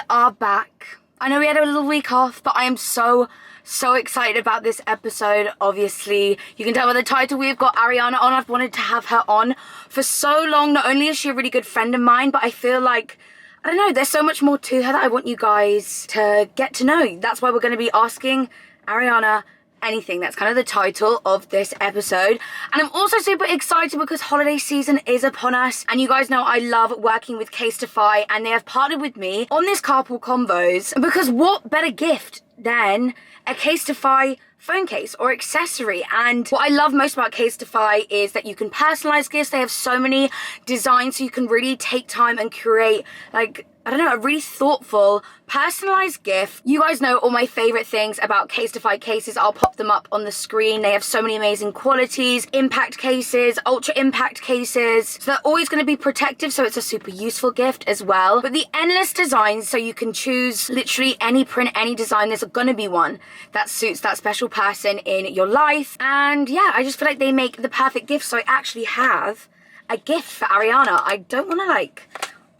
are back. I know we had a little week off, but I am so excited about this episode. Obviously, you can tell by the title we've got Ariana on. I've wanted to have her on for so long. Not only is she a really good friend of mine, but I feel like, I don't know, there's so much more to her that I want you guys to get to know. That's why we're going to be asking Ariana anything. That's kind of the title of this episode. And I'm also super excited because holiday season is upon us, and you guys know I love working with Casetify, and they have partnered with me on this Carpool Convos, because what better gift than a Casetify phone case or accessory? And what I love most about Casetify is that you can personalize gifts. They have so many designs, so you can really take time and create, like, I don't know, a really thoughtful, personalized gift. You guys know all my favorite things about Casetify cases. I'll pop them up on the screen. They have so many amazing qualities. Impact cases, ultra impact cases. So they're always going to be protective, so it's a super useful gift as well. But the endless designs, so you can choose literally any print, any design. There's going to be one that suits that special person in your life. And yeah, I just feel like they make the perfect gift. So I actually have a gift for Ariana. I don't want to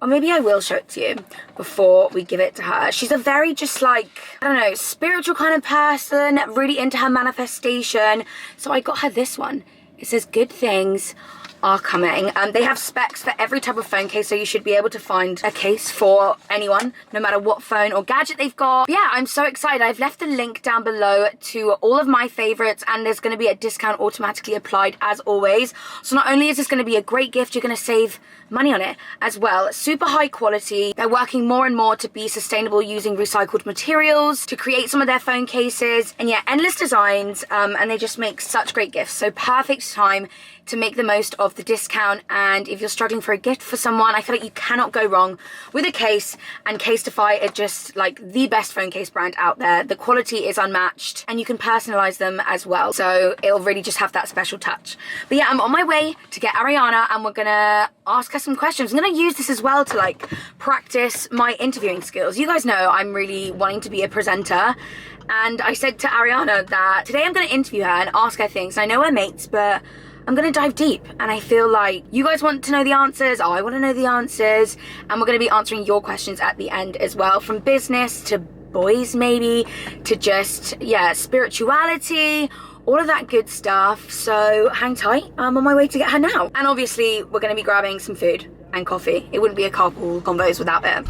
or maybe I will show it to you before we give it to her. She's a very just like, I don't know, spiritual kind of person, really into her manifestation. So I got her this one. It says good things are coming. They have specs for every type of phone case, so you should be able to find a case for anyone, no matter what phone or gadget they've got. But yeah, I'm so excited. I've left the link down below to all of my favorites, and there's going to be a discount automatically applied as always. So not only is this going to be a great gift, you're going to save money on it as well. Super high quality. They're working more and more to be sustainable, using recycled materials to create some of their phone cases. And yeah, endless designs, and they just make such great gifts. So perfect time to make the most of the discount. And if you're struggling for a gift for someone, I feel like you cannot go wrong with a case. And Casetify are just like the best phone case brand out there. The quality is unmatched, and you can personalize them as well, so it'll really just have that special touch. But yeah, I'm on my way to get Ariana, and we're gonna ask her some questions. I'm gonna use this as well to like practice my interviewing skills. You guys know I'm really wanting to be a presenter, and I said to Ariana that today I'm gonna interview her and ask her things. I know we're mates, but I'm going to dive deep, and I feel like you guys want to know the answers, I want to know the answers, and we're going to be answering your questions at the end as well, from business to boys maybe, to just, yeah, spirituality, all of that good stuff. So hang tight, I'm on my way to get her now. And obviously we're going to be grabbing some food and coffee. It wouldn't be a Carpool Convos without it.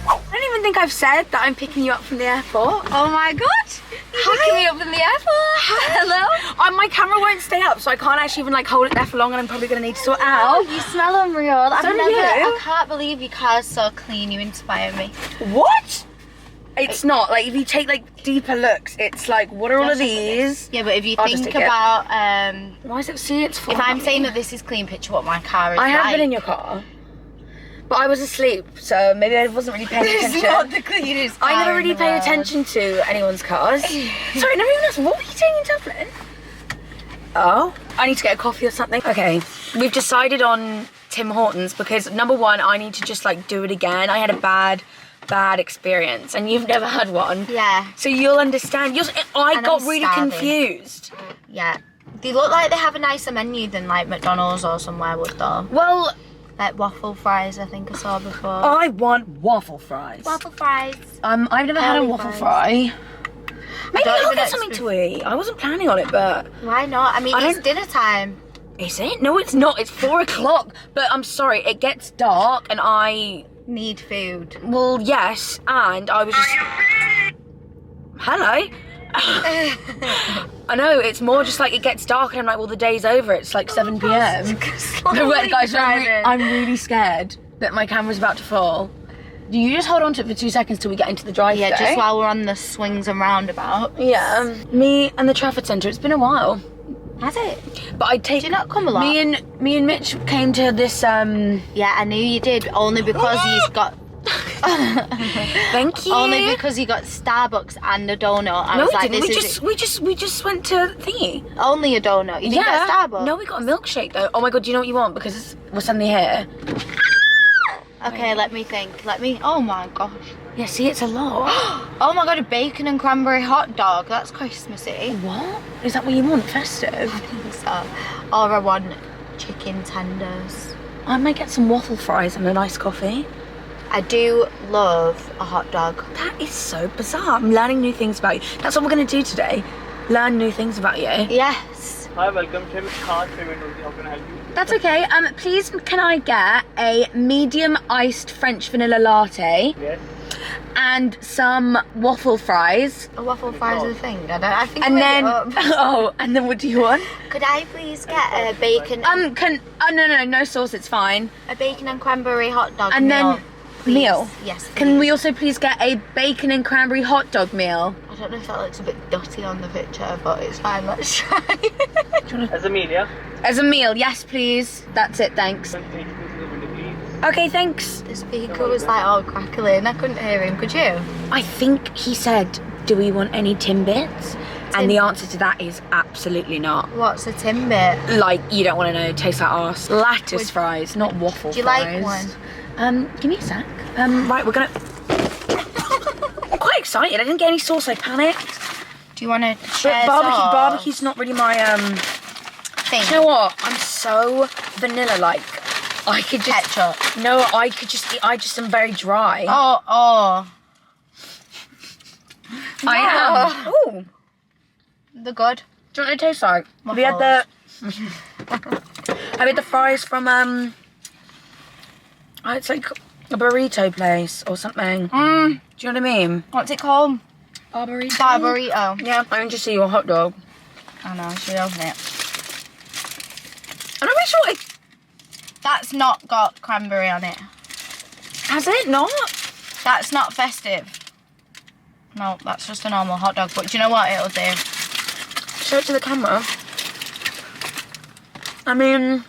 I don't even think I've said that I'm picking you up from the airport. Oh my god! You're picking me up from the airport. Hello. My camera won't stay up, so I can't actually even like hold it there for long, and I'm probably gonna need to sort it out. Oh, you smell unreal. I can't believe your car's so clean. You inspire me. What? It's not. Like, if you take like deeper looks, it's like, what are all of these? Yeah, but if you think about why is it? See, it's fine. If I'm saying that this is clean, picture what my car is I have like. been in your car, but I was asleep, so maybe I wasn't really paying attention. It's not the cleanest car. I never really paid attention to anyone's cars. Sorry, never even asked, what were you doing in Dublin? Oh, I need to get a coffee or something. Okay, we've decided on Tim Hortons because number one, I need to just like do it again. I had a bad experience, and you've never had one. Yeah. So you'll understand. I got really confused. Yeah. They look like they have a nicer menu than like McDonald's or somewhere would though. Well, like waffle fries, I think I saw before. I want waffle fries. Waffle fries. I've never had a waffle fry. Maybe I'll get something to eat. I wasn't planning on it, but why not? I mean, it's dinner time. Is it? No, it's not. It's 4 o'clock. But I'm sorry, it gets dark, and I need food. Well, yes, and I was just. Hello. I know, it's more just like it gets dark and I'm like, well, the day's over. It's like 7 p.m. No, wait, guys, I'm really scared that my camera's about to fall. Do you just hold on to it for 2 seconds till we get into the drive? Yeah, just while we're on the swings and roundabouts. Yeah, me and the Trafford Centre. It's been a while. Has it? But I take. Do you not come a lot? Me and Mitch came to this. Yeah, I knew you did. Only because you've got. Thank you. Only because you got Starbucks and a donut. I was like, we just went to thingy. Only a donut. You didn't get a Starbucks. No, we got a milkshake though. Oh my god, do you know what you want? Because we're suddenly here. Okay, let me think. Oh my gosh. Yeah, see, it's a lot. Oh my god, a bacon and cranberry hot dog. That's Christmassy. What? Is that what you want? Festive? I think so. Or I want chicken tenders. I might get some waffle fries and a nice coffee. I do love a hot dog. That is so bizarre. I'm learning new things about you. That's what we're going to do today. Learn new things about you. Yes. Hi, welcome. How can I help you? That's okay. Please, can I get a medium iced French vanilla latte Yes. and some waffle fries? A waffle fries is a thing. I think And I then, made it up. oh, and then what do you want? Could I please get a bacon? No sauce, it's fine. A bacon and cranberry hot dog And meal, then, please. meal? Yes. Can please. we also please get a bacon and cranberry hot dog meal? I don't know if that looks a bit dirty on the picture, but it's fine. Let's try. As a meal, yeah? As a meal, yes please. That's it, thanks. 8 pieces of window, please. Okay, thanks. The speaker was like all crackling. I couldn't hear him. Could you? I think he said, do we want any Timbits? And the answer to that is absolutely not. What's a Timbit? Like, you don't want to know, tastes like arse. Lattice Would- fries, not waffle Do you fries. like one? Give me a sec. Right, we're gonna... I'm quite excited. I didn't get any sauce, I panicked. Do you want to But share sauce? barbecue's not really my, Thing. Do you know what? I'm so vanilla-like. I could just... Ketchup. No, I could just eat... I just am very dry. Oh. I am. Ooh. They're good. Do you know what it tastes like? Have you had the... Have you had the fries from, it's like a burrito place or something. Do you know what I mean? What's it called? Burrito. Barburrito. Yeah, I can just see your hot dog. I know, I should open it. I'm not really sure it... That's not got cranberry on it. Has it not? That's not festive. No, that's just a normal hot dog. But do you know what it'll do? Show it to the camera. I mean...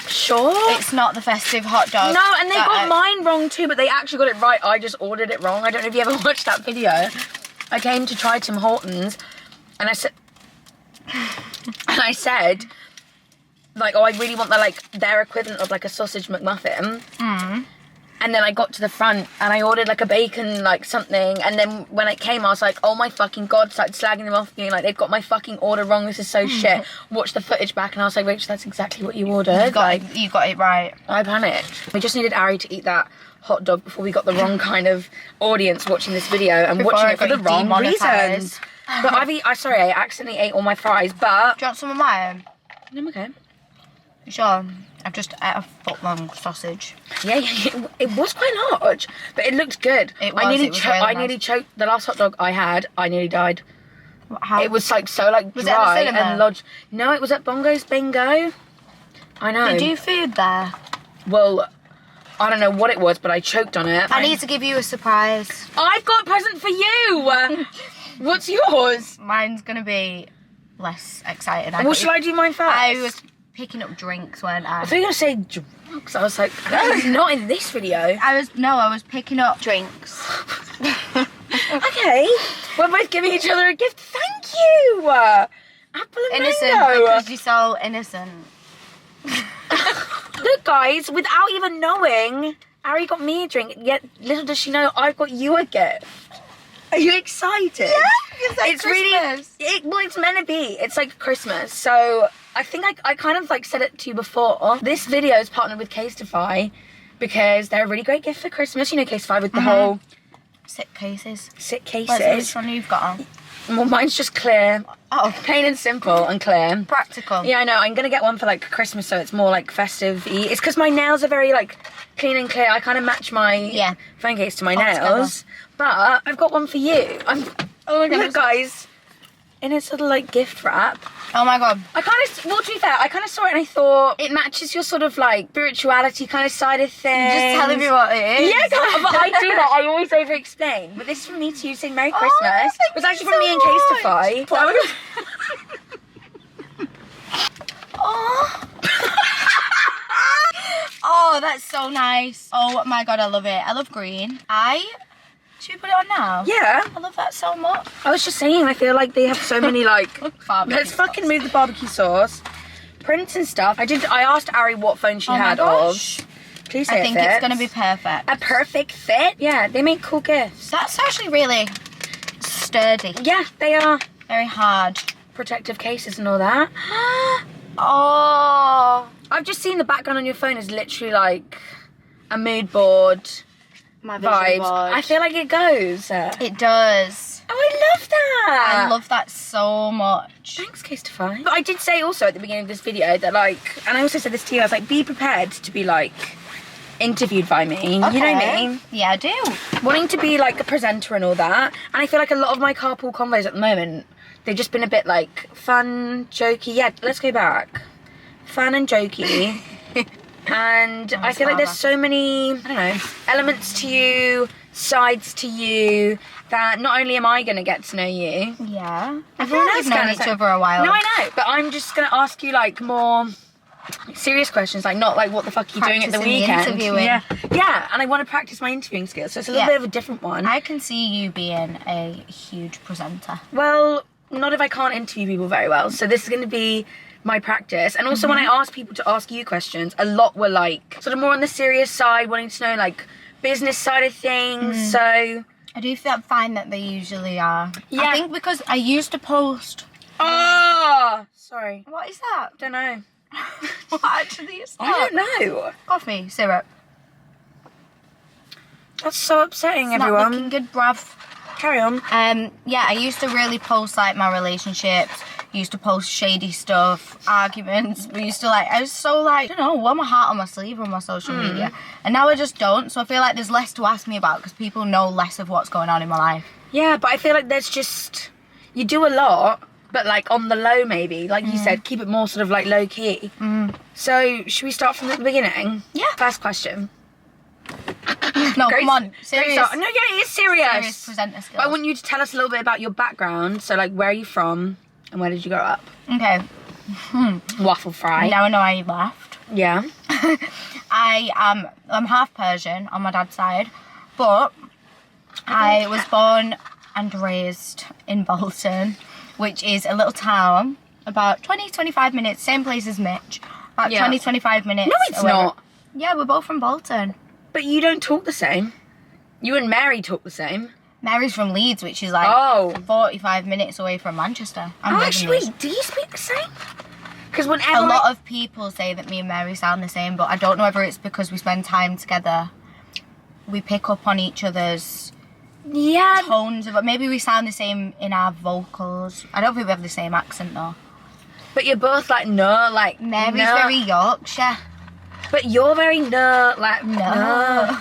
Sure. It's not the festive hot dog. No, and they that got mine wrong too, but they actually got it right. I just ordered it wrong. I don't know if you ever watched that video. I came to try Tim Hortons, and I said, like, oh, I really want their equivalent of like a sausage McMuffin. And then I got to the front and I ordered like a bacon like something, and then when it came I was like, oh my fucking god, started slagging them off, being like, they've got my fucking order wrong, this is so shit. Watched the footage back and I was like, Rachel, that's exactly what you ordered. You got it right. I panicked. We just needed Ari to eat that hot dog before we got the wrong kind of audience watching this video and Before watching I it for got the you wrong demonetised. reasons. But I accidentally ate all my fries, but... Do you want some of mine? I'm okay. You sure? I've just ate a foot long sausage. Yeah, it was quite large, but it looked good. It was, I nearly, it was really I nice. nearly choked. The last hot dog I had, I nearly died. How? It was like so like Was it at the dry cinema? and lodged. No, it was at Bongo's Bingo. I know. They do food there. Well, I don't know what it was, but I choked on it. I need to give you a surprise. I've got a present for you. What's yours? Mine's gonna be less exciting. Well, shall I do mine first? I was picking up drinks, weren't I? I thought you were gonna say drugs. I was like, not in this video. I was picking up drinks. Okay, we're both giving each other a gift. Thank you. Apple and Innocent mango. because you're so innocent. Look, guys, without even knowing, Ari got me a drink. Yet little does she know, I've got you a gift. Are you excited? Yeah, it's like Christmas. Well, it's meant to be. It's like Christmas. So I think I kind of like said it to you before. This video is partnered with Casetify because they're a really great gift for Christmas. You know Casetify with the whole Sick cases. sick cases. Which one you've got on? Well, mine's just clear. Oh, Plain and simple and clear. practical. Yeah, I know. I'm going to get one for like Christmas so it's more like festive-y. It's because my nails are very like clean and clear. I kind of match my phone case to my nails. But I've got one for you. Oh my god, look, guys. In its little like gift wrap. Oh my god. I kind of, well, to be fair, I kind of saw it and I thought it matches your sort of like spirituality kind of side of things. Just telling me what it is. Yeah, but I do that. I always over-explain. But this is from me to you saying Merry Christmas. thank It was you actually from me and so Casetify. Oh. Oh, that's so nice. Oh my god, I love it. I love green. Should we put it on now? Yeah. I love that so much. I was just saying, I feel like they have so many like... Barbecue Let's fucking sauce. move the barbecue sauce. Prints and stuff. I asked Ari what phone she Oh my had gosh. of. Please say I it think it's fits. gonna be perfect. A perfect fit? Yeah, they make cool gifts. That's actually really sturdy. Yeah, they are. Very hard. Protective cases and all that. Oh. I've just seen the background on your phone is literally like a mood board My vision vibes. board. I feel like it goes. It does. Oh, I love that. I love that so much. Thanks, Casetify. But I did say also at the beginning of this video that like, and I also said this to you, I was like, be prepared to be like interviewed by me. You know what I mean? Yeah, I do. Wanting to be like a presenter and all that. And I feel like a lot of my carpool convos at the moment, they've just been a bit like fun, jokey. Yeah, let's go back. Fun and jokey. And I feel like there's so many, I don't know, elements to you, sides to you, that not only am I going to get to know you, Yeah. I feel everyone like else we've known can. each other a while. No, I know, but I'm just going to ask you like more serious questions, like not like what the fuck are you doing at the Practicing the weekend. interviewing. Yeah, and I want to practice my interviewing skills, so it's a little bit of a different one. I can see you being a huge presenter. Well, not if I can't interview people very well, so this is going to be my practice. And also when I ask people to ask you questions, a lot were like sort of more on the serious side, wanting to know like business side of things. So I do find that they usually are. Yeah. I think because I used to post. Sorry, What is that? don't know. What actually is that? I don't know. Coffee syrup. That's so upsetting, Not everyone. looking good, bruv. Carry on. Yeah, I used to really post like my relationships. Used to post shady stuff, arguments. We used to I was so like, I don't know, wear my heart on my sleeve on my social media. And now I just don't. So I feel like there's less to ask me about because people know less of what's going on in my life. Yeah, but I feel like there's just, you do a lot, but like on the low maybe. Like you said, keep it more sort of like low key. So should we start from the beginning? Yeah. First question. No, Great- come on, great serious. start. No, yeah, it's serious. Serious presenter skills. But I want you to tell us a little bit about your background. So like, where are you from and where did you grow up? Okay, Waffle fry. now I know why you laughed. Yeah. I'm half Persian on my dad's side, but I was born and raised in Bolton, which is a little town about 20-25 minutes, same place as Mitch. About Yeah. 20-25 minutes. No, it's away. not. Yeah, we're both from Bolton. But you don't talk the same. You and Mary talk the same. Mary's from Leeds, which is like Oh. 45 minutes away from Manchester. Oh, actually, wait, do you speak the same? Because whenever A lot of people say that me and Mary sound the same, but I don't know whether it's because we spend time together. We pick up on each other's tones of it. Maybe we sound the same in our vocals. I don't think we have the same accent though. But you're both like like Mary's no. very Yorkshire. But you're very like No.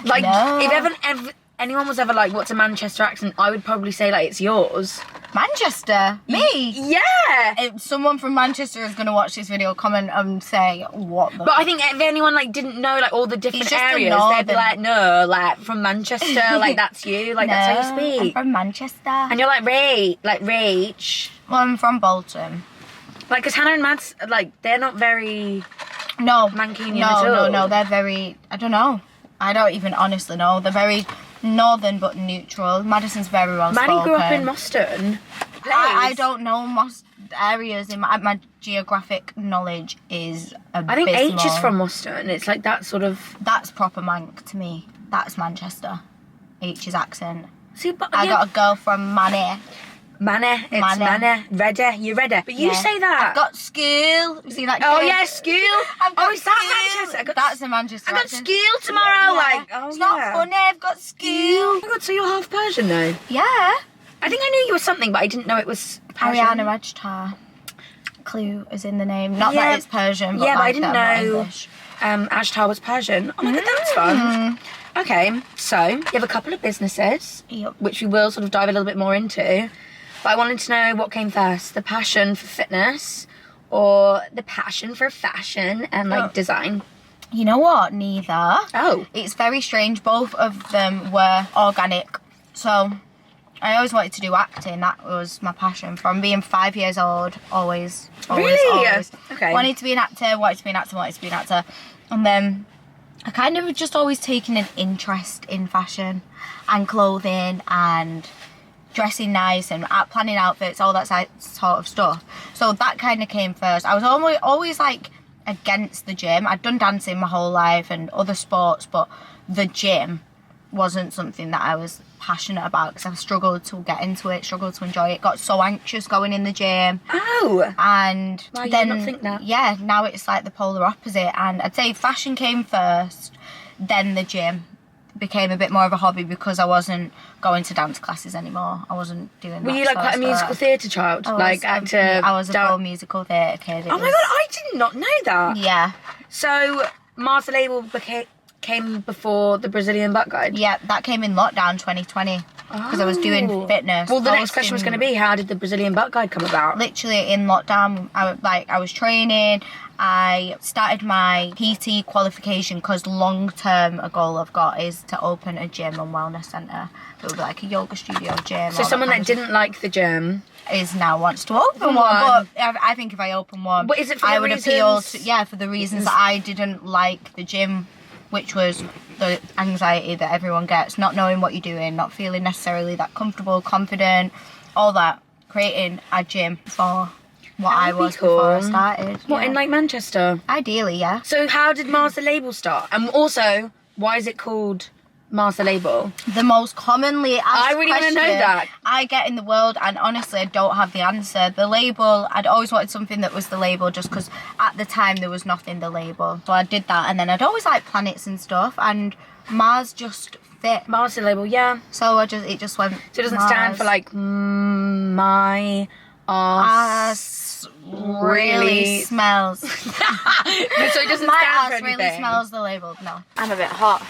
Like No. if anyone was ever like, what's a Manchester accent? I would probably say like it's yours. Manchester? Me? Yeah. If someone from Manchester is going to watch this video, comment and say, what the... But I think if anyone like didn't know like all the different It's just a areas, they'd be northern- like, no, like from Manchester, like that's you, like that's how you I'm speak. from Manchester. And you're like Rach. Well, I'm from Bolton. Like, because Hannah and Mads, like, they're not very No. Mancunian at all. No, they're very... I don't know. I don't even honestly know. They're very northern but neutral. Madison's very well spoken. Maddie grew up in Moston. I don't know most areas in my geographic knowledge is abysmal. I think H is from Moston. It's like that sort of... That's proper Manc to me. That's Manchester. H's accent. See, but I got a girl from Manny. Manny. It's Manny. Redder. You're redder. But you Yeah. say that. I've got school. You see that? Oh, kid? yeah, school. I've got Oh, is that school. Manchester? I got That's a Manchester I got accent. school tomorrow. Yeah. Like, oh, it's yeah. not funny. I've got school. Oh my god, so you're half Persian though? Yeah. I think I knew you were something, but I didn't know it was Persian. Arianna Ajtar. Clue is in the name. Not Yeah. that it's Persian, but Yeah, but I like didn't that, not know English. Ajtar was Persian. Oh my god, that's fun. Okay, so you have a couple of businesses, Yep. which we will sort of dive a little bit more into. But I wanted to know what came first, the passion for fitness or the passion for fashion and like design. You know what? Neither. Oh. It's very strange. Both of them were organic. So I always wanted to do acting. That was my passion from being 5 years old. Always. Really? Always. Okay. Wanted to be an actor, wanted to be an actor, wanted to be an actor. And then I kind of just always taken an interest in fashion and clothing and dressing nice and planning outfits, all that sort of stuff. So that kind of came first. I was always like against the gym. I'd done dancing my whole life and other sports, but the gym wasn't something that I was passionate about because I struggled to get into it, struggled to enjoy it, got so anxious going in the gym. Oh. And Why then, you not think that? yeah, now it's like the polar opposite. And I'd say fashion came first, then the gym became a bit more of a hobby because I wasn't going to dance classes anymore. I wasn't doing that. Were you like quite a musical theatre child? Like actor? I was a full musical theatre kid. Oh my god, I did not know that. Yeah. So Mars the label came before the Brazilian Butt Guide? Yeah, that came in lockdown 2020 because I was doing fitness. Well, the next question was going to be, how did the Brazilian Butt Guide come about? Literally in lockdown, I was training. I started my PT qualification because long-term a goal I've got is to open a gym and wellness centre. It would be like a yoga studio gym. So someone that didn't like the gym is now wants to open one. But I think if I open one, but is it for I the would reasons? appeal to, for the reasons that I didn't like the gym, which was the anxiety that everyone gets, not knowing what you're doing, not feeling necessarily that comfortable, confident, all that. Creating a gym for what I was before I started. What, in like Manchester? Ideally, yeah. So how did Mars the label start? And also, why is it called Mars the label? The most commonly asked I really want to know question that. I get in the world, and honestly I don't have the answer. The label, I'd always wanted something that was the label just because at the time there was nothing the label. So I did that, and then I'd always liked planets and stuff, and Mars just fit. Mars the label, yeah. So it just went. So it doesn't stand for like my ass really smells. So it doesn't My stand for ass anything. really smells the label. No. I'm a bit hot.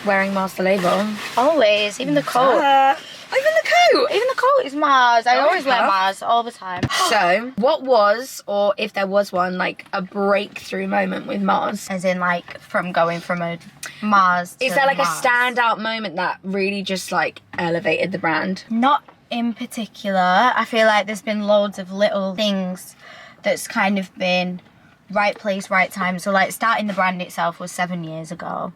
Wearing Mars the label. Always, even the coat. Even the coat. Even the coat is Mars. I always wear have. Mars all the time. So, what was, or if there was one, like a breakthrough moment with Mars? As in, like, from going from a Mars to Is there like Mars. a standout moment that really just like elevated the brand? Not in particular. I feel like there's been loads of little things that's kind of been right place, right time. So, like, starting the brand itself was 7 years ago.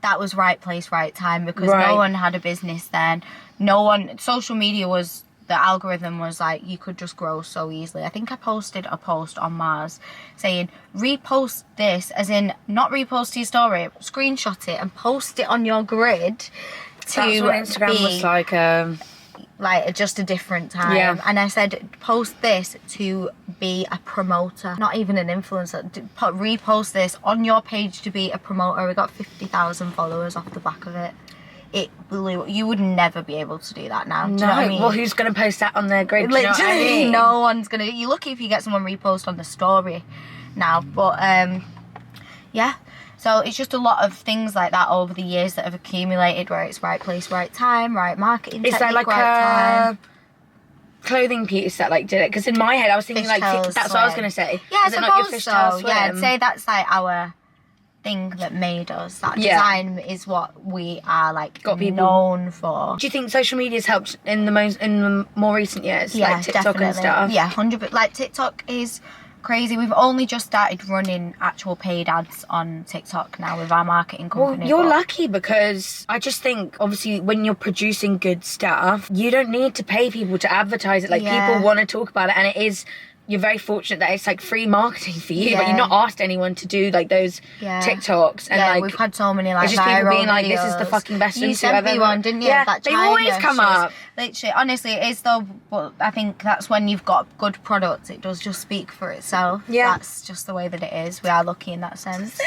That was right place, right time because no one had a business then. No one, social media was, the algorithm was like, you could just grow so easily. I think I posted a post on Mars saying, repost this, as in not repost your story, screenshot it and post it on your grid to That's what Instagram was like just a different time. Yeah. And I said, post this to be a promoter, not even an influencer. Repost this on your page to be a promoter. We got 50,000 followers off the back of it. It blew. You would never be able to do that now. Do you know what I mean? Well, who's going to post that on their grid? Literally, Do you know what I mean? no one's gonna. You're lucky if you get someone repost on the story now. But yeah. So it's just a lot of things like that over the years that have accumulated where it's right place, right time, right marketing technique, Is there like right time. clothing piece that like did it? Because in my head I was thinking like Fishtails that's what I was swim. going to say. Yeah, I Is it not your suppose fishtail so. Yeah, I'd swim? say that's like our thing that made us. That Yeah. design is what we are like Got people- known for. Do you think social media's helped in the more recent years, Yeah, like TikTok definitely. and stuff? Yeah, 100%. Like TikTok is crazy. We've only just started running actual paid ads on TikTok now with our marketing company. Well, you're but- lucky because I just think, obviously, when you're producing good stuff, you don't need to pay people to advertise it. Like, Yeah. people want to talk about it, and it is, you're very fortunate that it's like free marketing for you, but Yeah. you're not asked anyone to do like those Yeah. TikToks. And yeah, like, we've had so many like it's just people viral being like, this is the videos. fucking best You swimsuit sent I've me ever- one, didn't you? Yeah, That they always China come shoes. up. Literally, honestly, it is though. But I think that's when you've got good products. It does just speak for itself. Yeah. That's just the way that it is. We are lucky in that sense.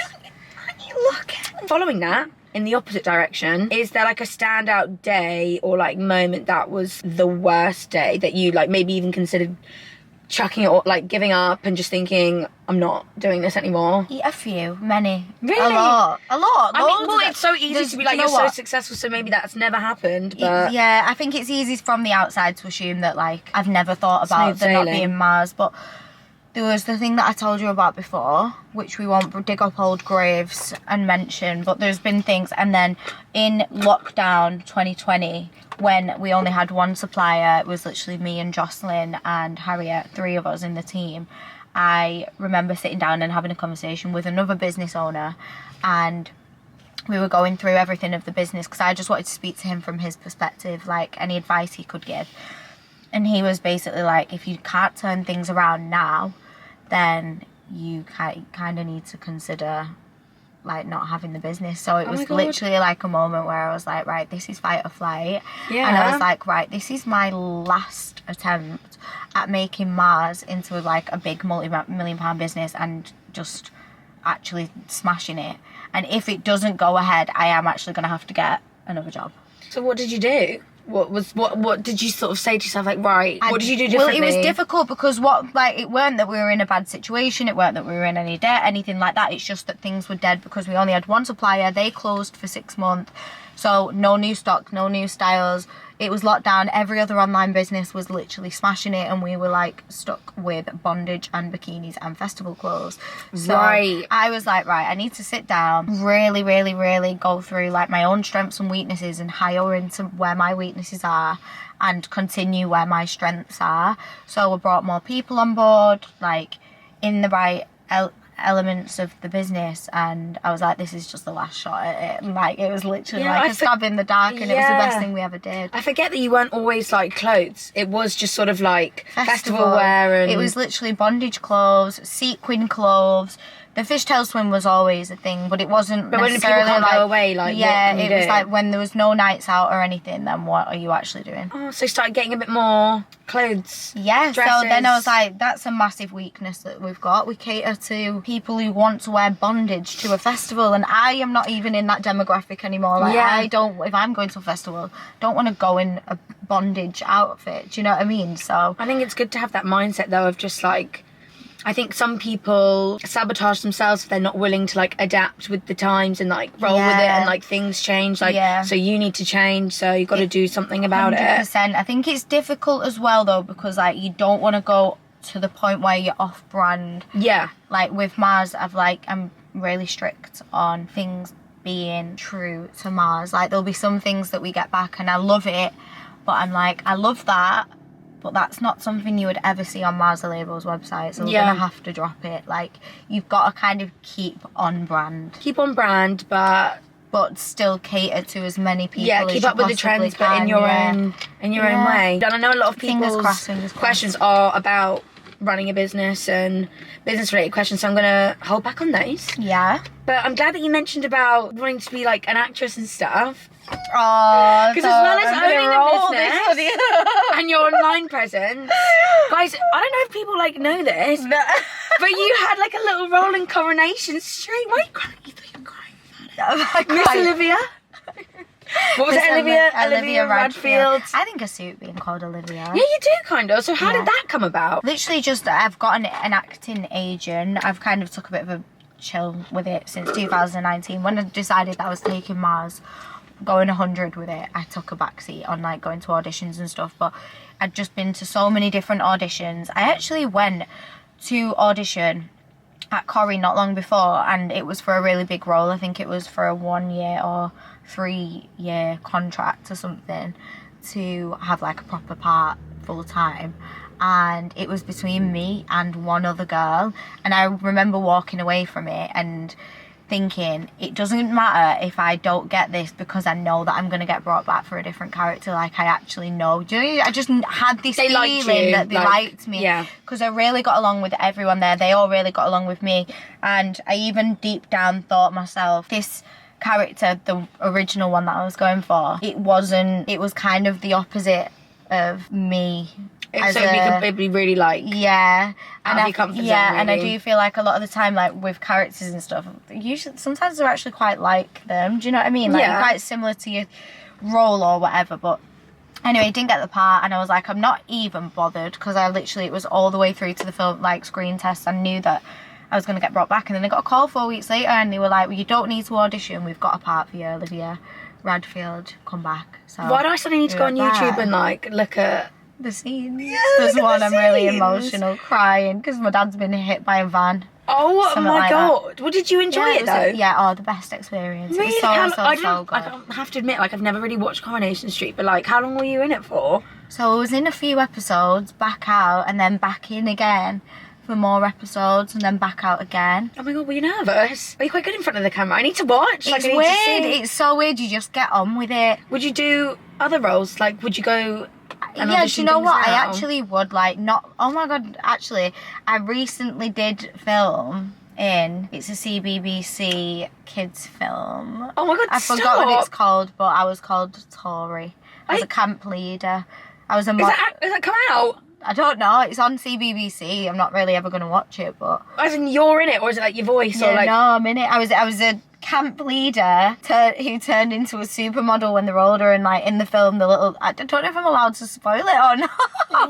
Look. Following that, in the opposite direction, is there like a standout day or like moment that was the worst day that you like maybe even considered chucking it or like giving up and just thinking, I'm not doing this anymore? Yeah, a few, many, Really? a lot. I mean, loads well, of it's so easy There's- to be like, do you you're know so what? successful, so maybe that's never happened, but Yeah, I think it's easy from the outside to assume that like I've never thought about Smooth there not sailing. being Mars, but there was the thing that I told you about before, which we won't dig up old graves and mention, but there's been things. And then in lockdown 2020, when we only had one supplier, it was literally me and Jocelyn and Harriet, 3 of us in the team. I remember sitting down and having a conversation with another business owner, and we were going through everything of the business because I just wanted to speak to him from his perspective, like any advice he could give. And he was basically like, if you can't turn things around now, then you kind of need to consider like not having the business. So it Oh was my God. literally like a moment where I was like, right, this is fight or flight. Yeah. And I was like, right, this is my last attempt at making Mars into like a big multi-million-pound business and just actually smashing it. And if it doesn't go ahead, I am actually going to have to get another job. So what did you do? What did you sort of say to yourself, like, right, what did you do differently? Well, it was difficult because it weren't that we were in a bad situation, it weren't that we were in any debt, anything like that. It's just that things were dead because we only had one supplier. They closed for 6 months, so no new stock, no new styles. It was locked down. Every other online business was literally smashing it, and we were like stuck with bondage and bikinis and festival clothes. So Right. I was like, right, I need to sit down, really, really, really go through like my own strengths and weaknesses and hire into where my weaknesses are and continue where my strengths are. So I brought more people on board, like in the right elements of the business, and I was like, this is just the last shot at it. Like, it was literally like a stab in the dark, and it was the best thing we ever did. I forget that you weren't always like clothes. It was just sort of like festival wear, and it was literally bondage clothes, sequin clothes. The fishtail swim was always a thing, but it wasn't But when necessarily people can't like, go away, like, yeah, what can you it was do? like when there was no nights out or anything, then what are you actually doing? Oh, so started getting a bit more clothes. Yeah, dresses. so then I was like, that's a massive weakness that we've got. We cater to people who want to wear bondage to a festival, and I am not even in that demographic anymore. Like, Yeah. I don't, if I'm going to a festival, don't want to go in a bondage outfit. Do you know what I mean? So I think it's good to have that mindset though of just like, I think some people sabotage themselves if they're not willing to like adapt with the times and like roll with it, and like things change, like so you need to change, so you've got to do something about 100%. it. I think it's difficult as well though, because like you don't want to go to the point where you're off brand. Yeah. Like with Mars, I'm really strict on things being true to Mars. Like there'll be some things that we get back and I love it, but I'm like, I love that, but that's not something you would ever see on Mars the Label's website, so we're gonna have to drop it. Like, you've got to kind of keep on brand, but still cater to as many people. Yeah, as keep you up with the possibly trends, but in your own way. And I know a lot of people's questions are about running a business and business related questions, so I'm gonna hold back on those. Yeah. But I'm glad that you mentioned about wanting to be like an actress and stuff. Oh, because as well as owning a business and your online presence, guys, I don't know if people like know this, but you had like a little role in Coronation Street. Why are you crying? You thought you were crying about it. Miss Olivia. What was it, Olivia Radfield? I think a suit being called Olivia. Yeah, you do kind of. So how did that come about? Literally just, I've got an acting agent. I've kind of took a bit of a chill with it since 2019. When I decided that I was taking Mars, going 100 with it, I took a backseat on like going to auditions and stuff, but I'd just been to so many different auditions. I actually went to audition at Corrie not long before, and it was for a really big role. I think it was for a 1 year or 3 year contract or something, to have like a proper part full time, and it was between me and one other girl. And I remember walking away from it and thinking, it doesn't matter if I don't get this, because I know that I'm going to get brought back for a different character. Like, I actually know. Do you know, I just had this feeling that they liked me. Yeah. Because I really got along with everyone there. They all really got along with me. And I even deep down thought myself, this character, the original one that I was going for, it was kind of the opposite of me. It'd be really like and I do feel like a lot of the time, like with characters and stuff, usually sometimes they're actually quite like them. Do you know what I mean? Like quite similar to your role or whatever. But anyway, didn't get the part, and I was like, I'm not even bothered, because it was all the way through to the film like screen test. I knew that I was going to get brought back, and then I got a call 4 weeks later, and they were like, well, you don't need to audition. We've got a part for you, Olivia Radfield. Come back. So why do I suddenly need to go on YouTube and like look at the scenes? There's one I'm really emotional, crying because my dad's been hit by a van. Oh my God. Well, did you enjoy it though? The best experience. Really? It was so good. I have to admit, like, I've never really watched Coronation Street, but like, how long were you in it for? So I was in a few episodes, back out, and then back in again for more episodes, and then back out again. Oh my God, were you nervous? Are you quite good in front of the camera? I need to watch. It's weird. It's so weird. You just get on with it. Would you do other roles? Like, would you go and do you know what? now? I actually would, like, not... Oh my God, actually, I recently did film in. It's a CBBC kids film. Oh my God, I forgot what stop. it's called, but I was called Tori. I was a camp leader. I was a Is that come out? I don't know. It's on CBBC. I'm not really ever going to watch it, but... As in you're in it, or is it like your voice? Yeah, or like... no, I'm in it. I was a camp leader who turned into a supermodel when they're older, and like in the film, the little... I don't know if I'm allowed to spoil it or not.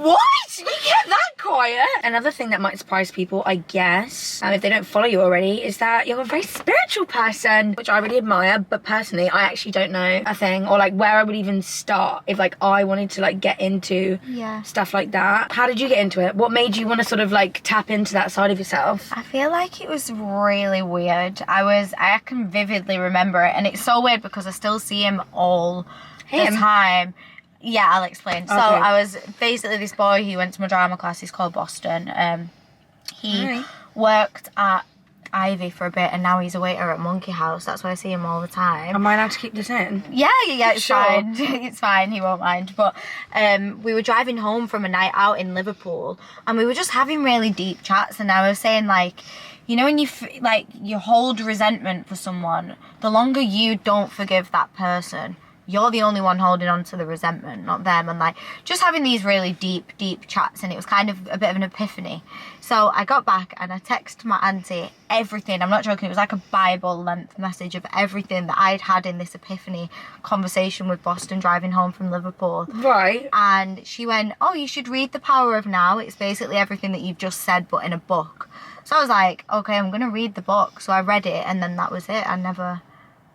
What? You kept that quiet? Another thing that might surprise people, I guess, if they don't follow you already, is that you're a very spiritual person, which I really admire, but personally, I actually don't know a thing, or like where I would even start if like I wanted to like get into stuff like that. How did you get into it? What made you want to sort of like tap into that side of yourself? I feel like it was really weird. I can vividly remember it, and it's so weird because I still see him all the time. Yeah, I'll explain. So I was basically this boy who went to my drama class. He's called Boston. He worked at Ivy for a bit, and now he's a waiter at Monkey House. That's why I see him all the time. Am I allowed to keep this in? Yeah, it's fine. It's fine, he won't mind. But we were driving home from a night out in Liverpool, and we were just having really deep chats, and I was saying, like, you know, when you hold resentment for someone, the longer you don't forgive that person, you're the only one holding on to the resentment, not them. And like just having these really deep chats, and it was kind of a bit of an epiphany. So I got back and I texted my auntie everything. I'm not joking, it was like a Bible length message of everything that I'd had in this epiphany conversation with Boston driving home from Liverpool. Right. And she went, oh, you should read The Power of Now. It's basically everything that you've just said but in a book. So I was like, okay, I'm gonna read the book. So I read it, and then that was it. I never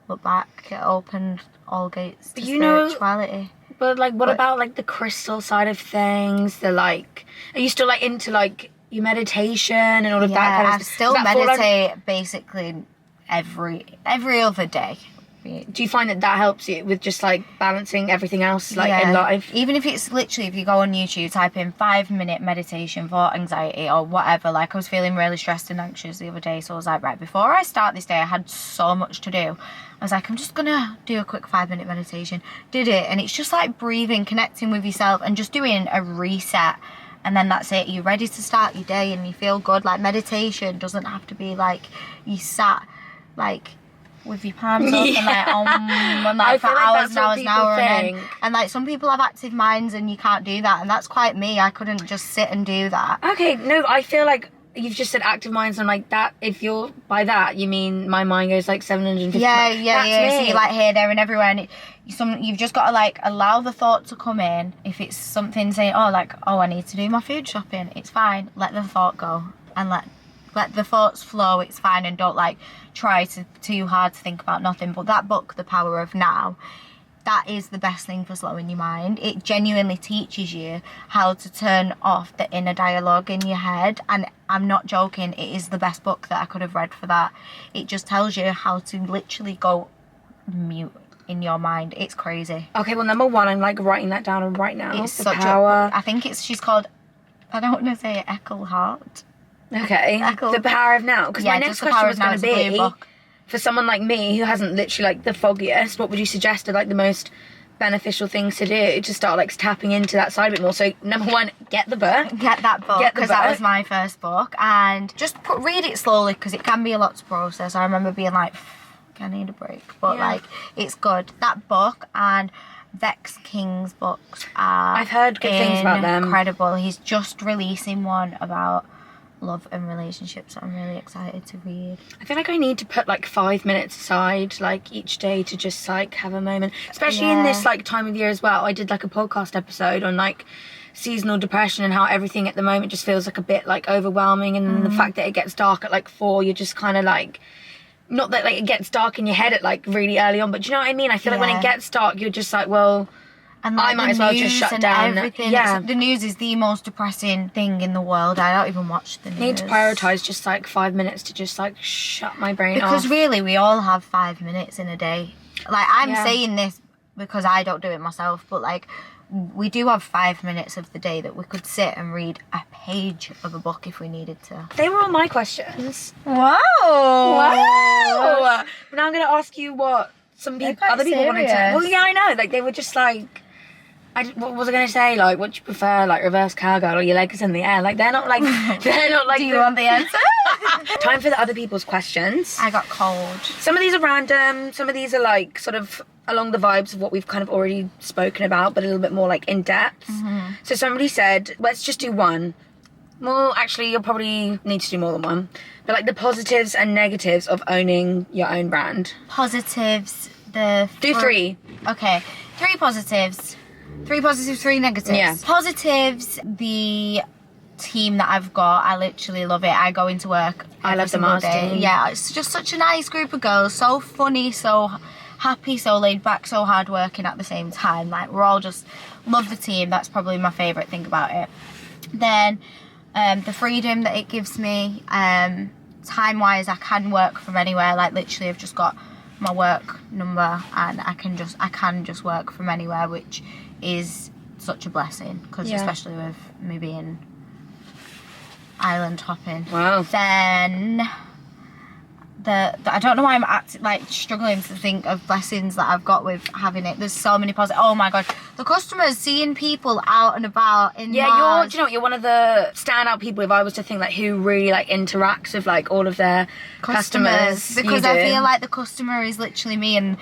looked back. It opened all gates to spirituality. But like, what about like the crystal side of things? The like, are you still like into like your meditation and all of that kind of stuff? I still meditate basically every other day. Do you find that helps you with just like balancing everything else like in life? Even if it's literally, if you go on YouTube, type in 5-minute meditation for anxiety or whatever. Like I was feeling really stressed and anxious the other day, so I was like, right, before I start this day, I had so much to do. I was like, I'm just gonna do a quick 5-minute meditation. Did it, and it's just like breathing, connecting with yourself, and just doing a reset. And then that's it. You're ready to start your day, and you feel good. Like meditation doesn't have to be like you sat like with your palms up and like and like for hours and hours and hours, and like some people have active minds and you can't do that, and that's quite me. I couldn't just sit and do that. Okay, no, I feel like you've just said active minds, and like that, if you're by that you mean my mind goes like 750 yeah me. So you're like here, there and everywhere, and you've just got to like allow the thought to come in. If it's something saying, oh I need to do my food shopping, it's fine, let the thought go and let the thoughts flow. It's fine, and don't like try too hard to think about nothing. But that book, The Power of Now, that is the best thing for slowing your mind. It genuinely teaches you how to turn off the inner dialogue in your head, and I'm not joking, it is the best book that I could have read for that. It just tells you how to literally go mute in your mind. It's crazy. Okay, well, number one, I'm like writing that down right now. It's such power. I think she's called, I don't want to say Eckhart. Okay, The Power of Now. Because my next question was going to be, for someone like me who hasn't literally like the foggiest, what would you suggest are like the most beneficial things to do to start like tapping into that side a bit more? So number one, get the book. Get that book, because that was my first book, and just read it slowly because it can be a lot to process. I remember being like, I need a break, but like it's good. That book and Vex King's books are, I've heard good things about them. Incredible. He's just releasing one about love and relationships that I'm really excited to read. I feel like I need to put like 5 minutes aside like each day to just like have a moment, especially in this like time of year as well. I did like a podcast episode on like seasonal depression and how everything at the moment just feels like a bit like overwhelming, and the fact that it gets dark at like 4, you're just kind of like, not that like it gets dark in your head at like really early on, but do you know what I mean? I feel like when it gets dark, you're just like, well, and like I might as well just shut down. Everything. Yeah, the news is the most depressing thing in the world. I don't even watch the news. I need to prioritise just like 5 minutes to just like shut my brain off. Because really, we all have 5 minutes in a day. Like I'm saying this because I don't do it myself, but like we do have 5 minutes of the day that we could sit and read a page of a book if we needed to. They were all my questions. Wow. But now I'm going to ask you what some people, other people wanted to. Well, yeah, I know. Like they were just like, what was I going to say? Like, what do you prefer? Like reverse cowgirl or your legs in the air? Like they're not like. Do you want the answer? Time for the other people's questions. I got cold. Some of these are random, some of these are like sort of along the vibes of what we've kind of already spoken about, but a little bit more like in depth. So somebody said, let's just do one. Well, actually, you'll probably need to do more than one. But like the positives and negatives of owning your own brand. Positives, Do three. Okay, 3 positives. 3 positives, 3 negatives. Yeah. Positives, the team that I've got, I literally love it. I go into work I every love the single Mars day. team. Yeah, it's just such a nice group of girls. So funny, so happy, so laid back, so hard working at the same time. Like, we're all just love the team. That's probably my favourite thing about it. Then the freedom that it gives me, time wise, I can work from anywhere. Like, literally, I've just got my work number and I can just work from anywhere, which is such a blessing, because especially with me being island hopping. Wow. Then I don't know why I'm struggling to think of blessings that I've got with having it. There's so many positive. Oh my god, the customers, seeing people out and about in Mars. Do you know what, you're one of the standout people, if I was to think like who really like interacts with like all of their customers. Because I feel like the customer is literally me, and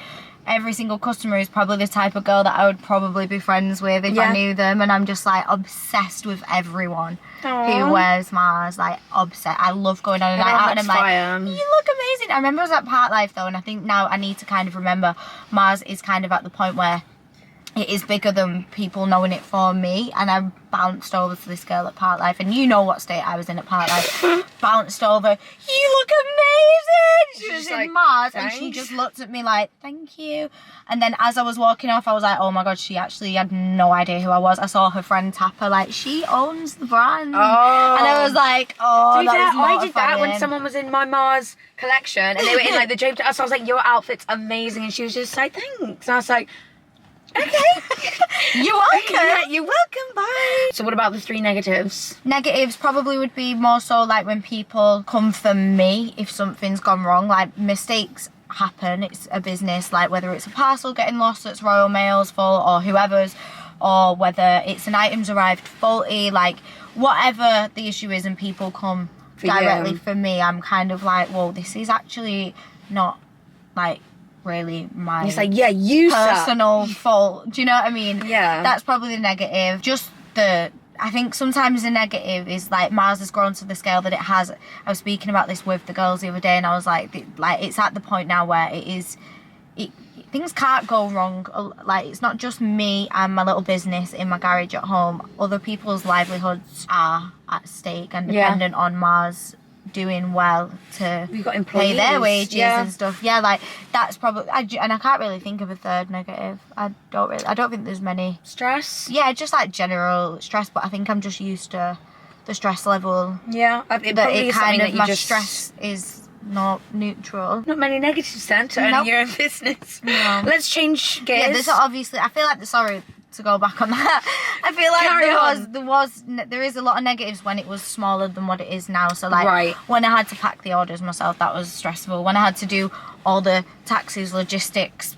every single customer is probably the type of girl that I would probably be friends with if I knew them. And I'm just like obsessed with everyone who wears Mars, like obsessed. I love going on a night out and I'm like, you look amazing. I remember I was at Part Life though, and I think now I need to kind of remember Mars is kind of at the point where it is bigger than people knowing it for me. And I bounced over to this girl at Part Life, and you know what state I was in at Part Life. Bounced over, you look amazing. She was in Mars, and she just looked at me like, thank you. And then as I was walking off, I was like, oh my god, she actually had no idea who I was. I saw her friend tap her like, she owns the brand. Oh. And I was like, oh, I did that when someone was in my Mars collection and they were in like the draped. So I was like, your outfit's amazing, and she was just like, thanks. And I was like, okay. You're welcome. Yeah, you're welcome, bye. So what about the 3 negatives? Negatives probably would be more so like when people come for me if something's gone wrong. Like, mistakes happen, it's a business, like whether it's a parcel getting lost that's Royal Mail's fault or whoever's, or whether it's an item's arrived faulty, like whatever the issue is, and people come directly for me, I'm kind of like, well, this is actually not like really my it's like, yeah, you personal fault. Do you know what I mean? Yeah. That's probably the negative. Just I think sometimes the negative is like Mars has grown to the scale that it has. I was speaking about this with the girls the other day, and I was like it's at the point now where things can't go wrong. Like, it's not just me and my little business in my garage at home. Other people's livelihoods are at stake and dependent on Mars doing well to pay their wages and stuff. Yeah, like that's probably, and I can't really think of a third negative. I don't think there's many. Stress? Yeah, just like general stress, but I think I'm just used to the stress level. Yeah, my stress is not neutral. Not many negatives then to owning your own business. No. Let's change gears. Yeah, there's obviously, I feel like, sorry to go back on that, I feel like there is a lot of negatives when it was smaller than what it is now. So like when I had to pack the orders myself, that was stressful. When I had to do all the taxes, logistics,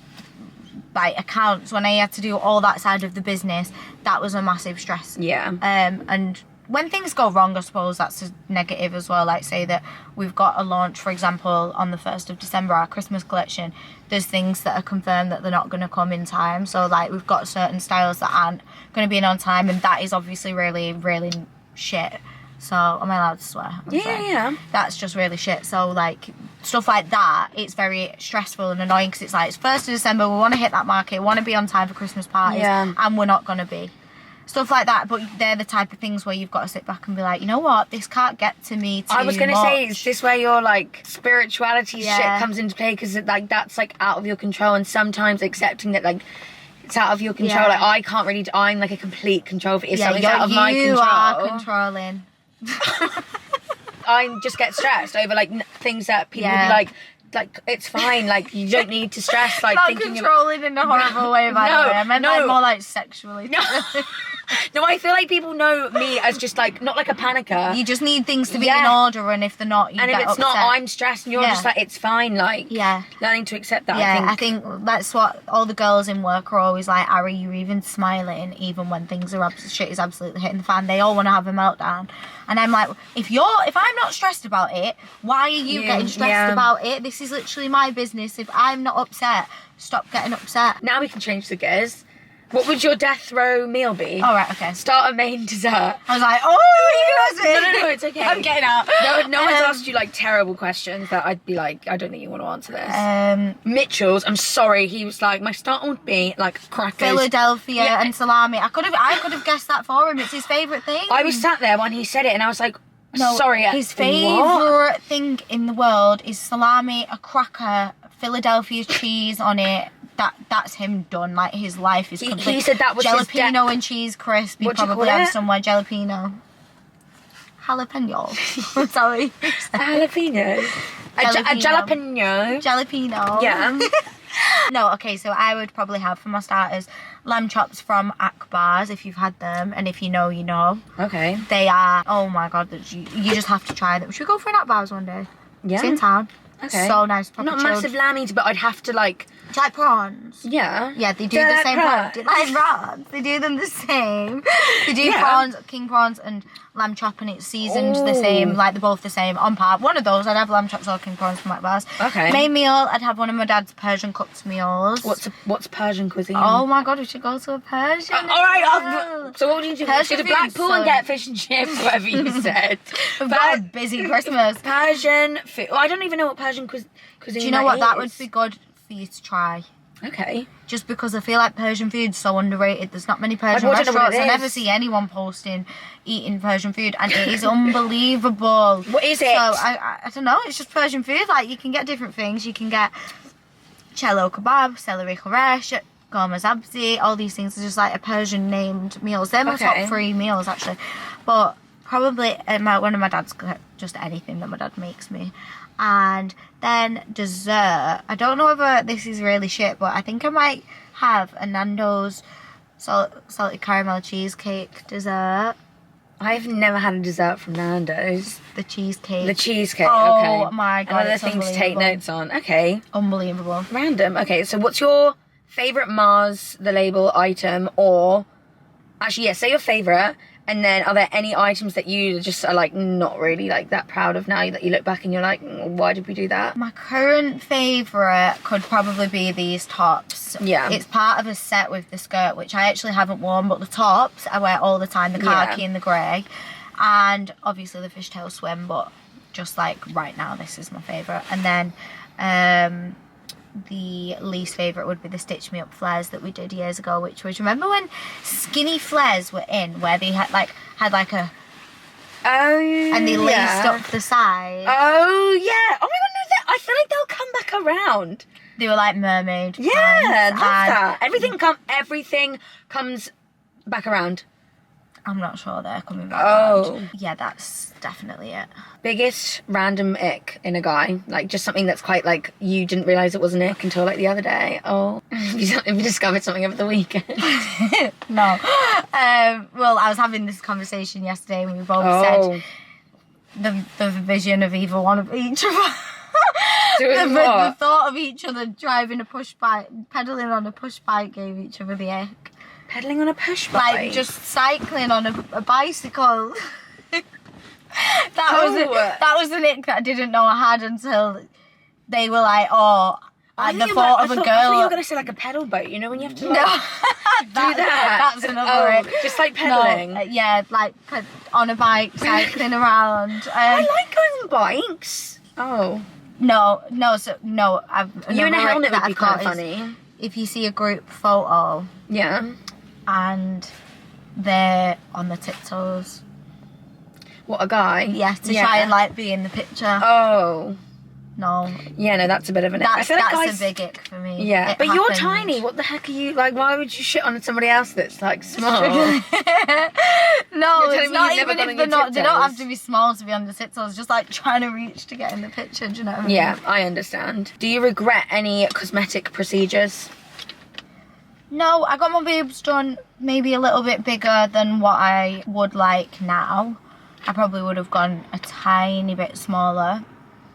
like accounts, when I had to do all that side of the business, that was a massive stress. Yeah. And when things go wrong, I suppose that's a negative as well. Like, say that we've got a launch, for example, on the 1st of December, our Christmas collection. There's things that are confirmed that they're not going to come in time. So, like, we've got certain styles that aren't going to be in on time, and that is obviously really, really shit. So, am I allowed to swear? Yeah. That's just really shit. So, like, stuff like that, it's very stressful and annoying, because it's like, it's 1st of December, we want to hit that market, we want to be on time for Christmas parties, and we're not going to be. Stuff like that, but they're the type of things where you've got to sit back and be like, you know what, this can't get to me too much. I was going to say, is this where your like spirituality shit comes into play? Because like that's like out of your control, and sometimes accepting that like it's out of your control. Like I can't really, I'm like a complete control freak. If something's out of my control. You are controlling. I just get stressed over like things that people be like it's fine, like you don't need to stress, like not thinking controlling in a horrible way, by the way. I meant like more like sexually. No. No, I feel like people know me as just like, not like a panicker. You just need things to be in order, and if they're not, you and get if it's upset. not, I'm stressed, and you're just like, it's fine. Like, learning to accept that. Yeah, I think that's what all the girls in work are always like. Ari, you're even smiling even when things are shit is absolutely hitting the fan. They all want to have a meltdown, and I'm like, if I'm not stressed about it, why are you getting stressed about it? This is literally my business. If I'm not upset, stop getting upset. Now we can change the gears. What would your death row meal be? All right, okay. Start a main dessert. I was like, oh, No, it's okay. I'm getting out. No one's asked you like terrible questions that I'd be like, I don't think you want to answer this. Mitchell's, I'm sorry, he was like, my start would be like crackers, Philadelphia and salami. I could have guessed that for him. It's his favourite thing. I was sat there when he said it, and I was like, no, sorry. His favourite thing in the world is salami, a cracker, Philadelphia cheese on it. That's him done. Like, his life is complete. He said that was jalapeno and cheese crisp. You probably have somewhere jalapeno. Jalapeno. Sorry. Jalapeno. A jalapeno. Jalapeno. Yeah. No, okay, so I would probably have for my starters lamb chops from Akbar's, if you've had them, and if you know, you know. Okay. They are, oh my god, you just have to try them. Should we go for an Akbar's one day? Yeah. It's in town. Okay. So nice. Not massive lamb eater, but I'd have to like... Do you like prawns? Yeah. Yeah, they do the same prawns. Do you like prawns? They do them the same. They do prawns, king prawns and lamb chop, and it's seasoned the same, like they're both the same, on par. One of those, I'd have lamb chops or king prawns from Akbar's. Okay. Main meal, I'd have one of my dad's Persian cooked meals. What's Persian cuisine? Oh my god, we should go to a Persian. Alright, so what would you do? Persian Go to Blackpool and get fish and chips, whatever you said. We've got a busy Christmas. Persian food. I don't even know what Persian cuisine Do you know what? That would be good for you to try. Okay. Just because I feel like Persian food's so underrated. There's not many Persian restaurants. I never see anyone posting eating Persian food, and it is unbelievable. What is it? So I don't know. It's just Persian food. Like, you can get different things. You can get cello kebab, celery koresh, goma zabzi. All these things are just like a Persian named meals. They're my top 3 meals actually. But probably one of my dad's just anything that my dad makes me. And then dessert. I don't know whether this is really shit, but I think I might have a Nando's salted caramel cheesecake dessert. I've never had a dessert from Nando's. The cheesecake. The cheesecake, oh, okay. My god, another thing to take notes on. Okay. Unbelievable. Random. Okay, so what's your favourite Mars, the label item, or... Actually, yeah, say your favourite, and then are there any items that you just are like not really like that proud of now that you look back and you're like, why did we do that? My current favourite could probably be these tops. Yeah. It's part of a set with the skirt, which I actually haven't worn, but the tops I wear all the time, the khaki and the grey. And obviously the fishtail swim, but just like right now, this is my favourite. And then the least favourite would be the Stitch Me Up flares that we did years ago, which was, remember when skinny flares were in, where they had like a and they laced up the side. Oh yeah. Oh my god, no, I feel like they'll come back around. They were like mermaid. Yeah, love that. Everything comes back around. I'm not sure they're coming back around. Yeah, that's definitely it. Biggest random ick in a guy, like just something that's quite like you didn't realise it was an ick until like the other day. Oh, have you discovered something over the weekend? No. Well, I was having this conversation yesterday and we both said the vision of either one of each of us. The thought of each other driving a push bike, pedaling on a push bike, gave each other the ick. Pedaling on a push bike? Like just cycling on a bicycle. That was an ick that I didn't know I had until they were like, the thought of a girl. I thought you were going to say like a pedal boat, you know, when you have to like, do that. That's another ick. Just like pedaling? No, yeah, like on a bike, cycling around. I like going on bikes. Oh. No. You in a helmet would be quite funny. If you see a group photo. Yeah. And they're on the tiptoes. What, a guy? Yeah, to try and like be in the picture. Oh. No. Yeah, no, that's a bit of an ick. That's a big ick for me. Yeah, but you're tiny. What the heck are you, like, why would you shit on somebody else that's like small? No, it's not even if they don't have to be small to be on the tiptoes. Just like trying to reach to get in the picture, do you know what I mean? Yeah, I understand. Do you regret any cosmetic procedures? No, I got my boobs done maybe a little bit bigger than what I would like now. I probably would have gone a tiny bit smaller,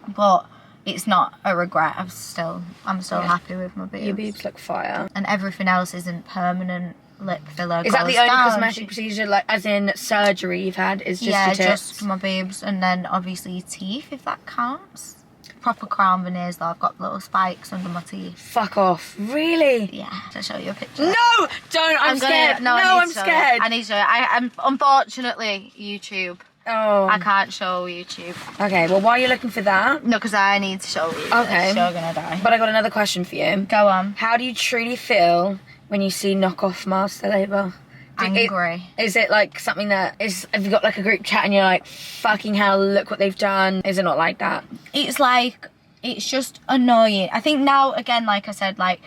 but it's not a regret. I'm still happy with my boobs. Your boobs look fire. And everything else isn't permanent lip filler. Is that the only down. cosmetic procedure, like as in surgery you've had? Is just yeah, your tits? just my boobs, and then obviously teeth, if that counts. Proper crown veneers though. I've got little spikes under my teeth. Fuck off. Really? Yeah. I'll show you a picture. No! Don't! I'm scared. I'm scared. I need to show you. I'm unfortunately YouTube. Oh. I can't show YouTube. Okay, well while you're looking for that. No, because I need to show you. Okay. This. You're gonna die. But I got another question for you. Go on. How do you truly feel when you see knockoff Master Labour? Angry. Is it like something that is, have you got like a group chat and you're like, fucking hell, look what they've done? Is it not like that? It's like, it's just annoying. I think now, again, like I said, like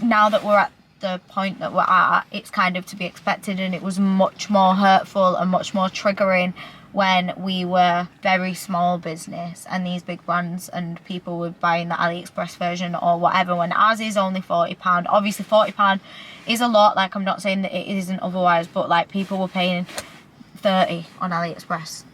now that we're at the point that we're at, it's kind of to be expected, and it was much more hurtful and much more triggering when we were very small business and these big brands and people were buying the AliExpress version or whatever, when ours is only £40. Obviously £40 is a lot, like I'm not saying that it isn't otherwise, but like people were paying 30 on AliExpress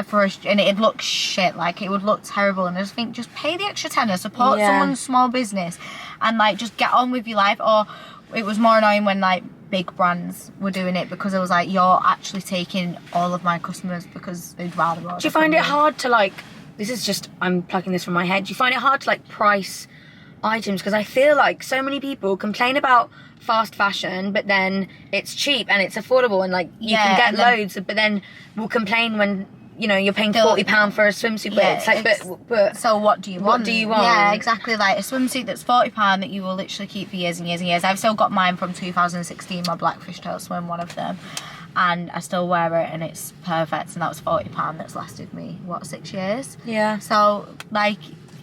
for and it'd look shit, like it would look terrible, and I just think just pay the extra tenner, support someone's small business and like just get on with your life. Or it was more annoying when like big brands were doing it, because I was like, you're actually taking all of my customers because they'd rather order. Do you find it hard to like, this is just, I'm plucking this from my head, do you find it hard to like price items? Because I feel like so many people complain about fast fashion, but then it's cheap and it's affordable and like you can get loads, but then we'll complain when, you know, you're paying £40 for a swimsuit, but it's like, but so what do you want? What do you want? Yeah, exactly. Like a swimsuit that's £40 that you will literally keep for years and years and years. I've still got mine from 2016, my black fishtail swim, one of them, and I still wear it and it's perfect. And that was £40 that's lasted me, what, 6 years? Yeah. So like,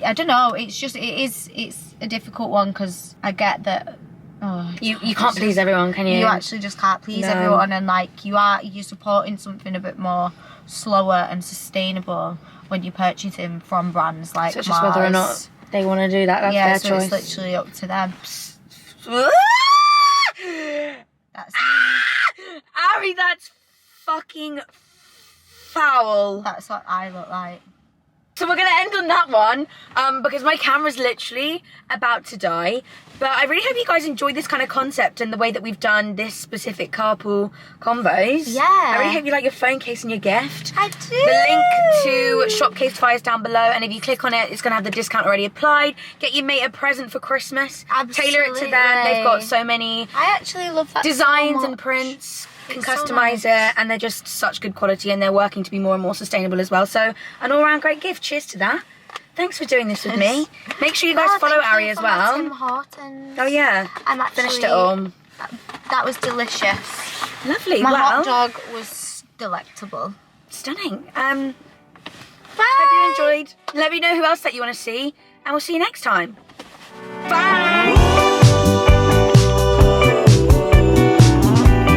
I don't know. It's just it's a difficult one, because I get that. Oh, you can't please everyone, can you? You actually just can't please everyone, and like you're supporting something a bit more slower and sustainable when you're purchasing from brands like so it's just whether or not they want to do that. That's their choice. It's literally up to them. That's Ari, that's fucking foul. That's what I look like. So we're going to end on that one, because my camera's literally about to die. But I really hope you guys enjoyed this kind of concept and the way that we've done this specific carpool convos. Yeah. I really hope you like your phone case and your gift. I do. The link to shop Casetify is down below, and if you click on it, it's going to have the discount already applied. Get your mate a present for Christmas. Absolutely. Tailor it to them. They've got so many I actually love that designs so and much. prints. Can It's so customize nice. it, and they're just such good quality, and they're working to be more and more sustainable as well. So an all-round great gift. Cheers to that. Thanks for doing this with me. Make sure you guys follow Ari as well. Tim Hortons. Oh yeah, I'm actually finished it all. That was delicious. Lovely. My well, hot dog was delectable. stunning. Bye. Hope you enjoyed. Let me know who else that you want to see, and we'll see you next time. Bye.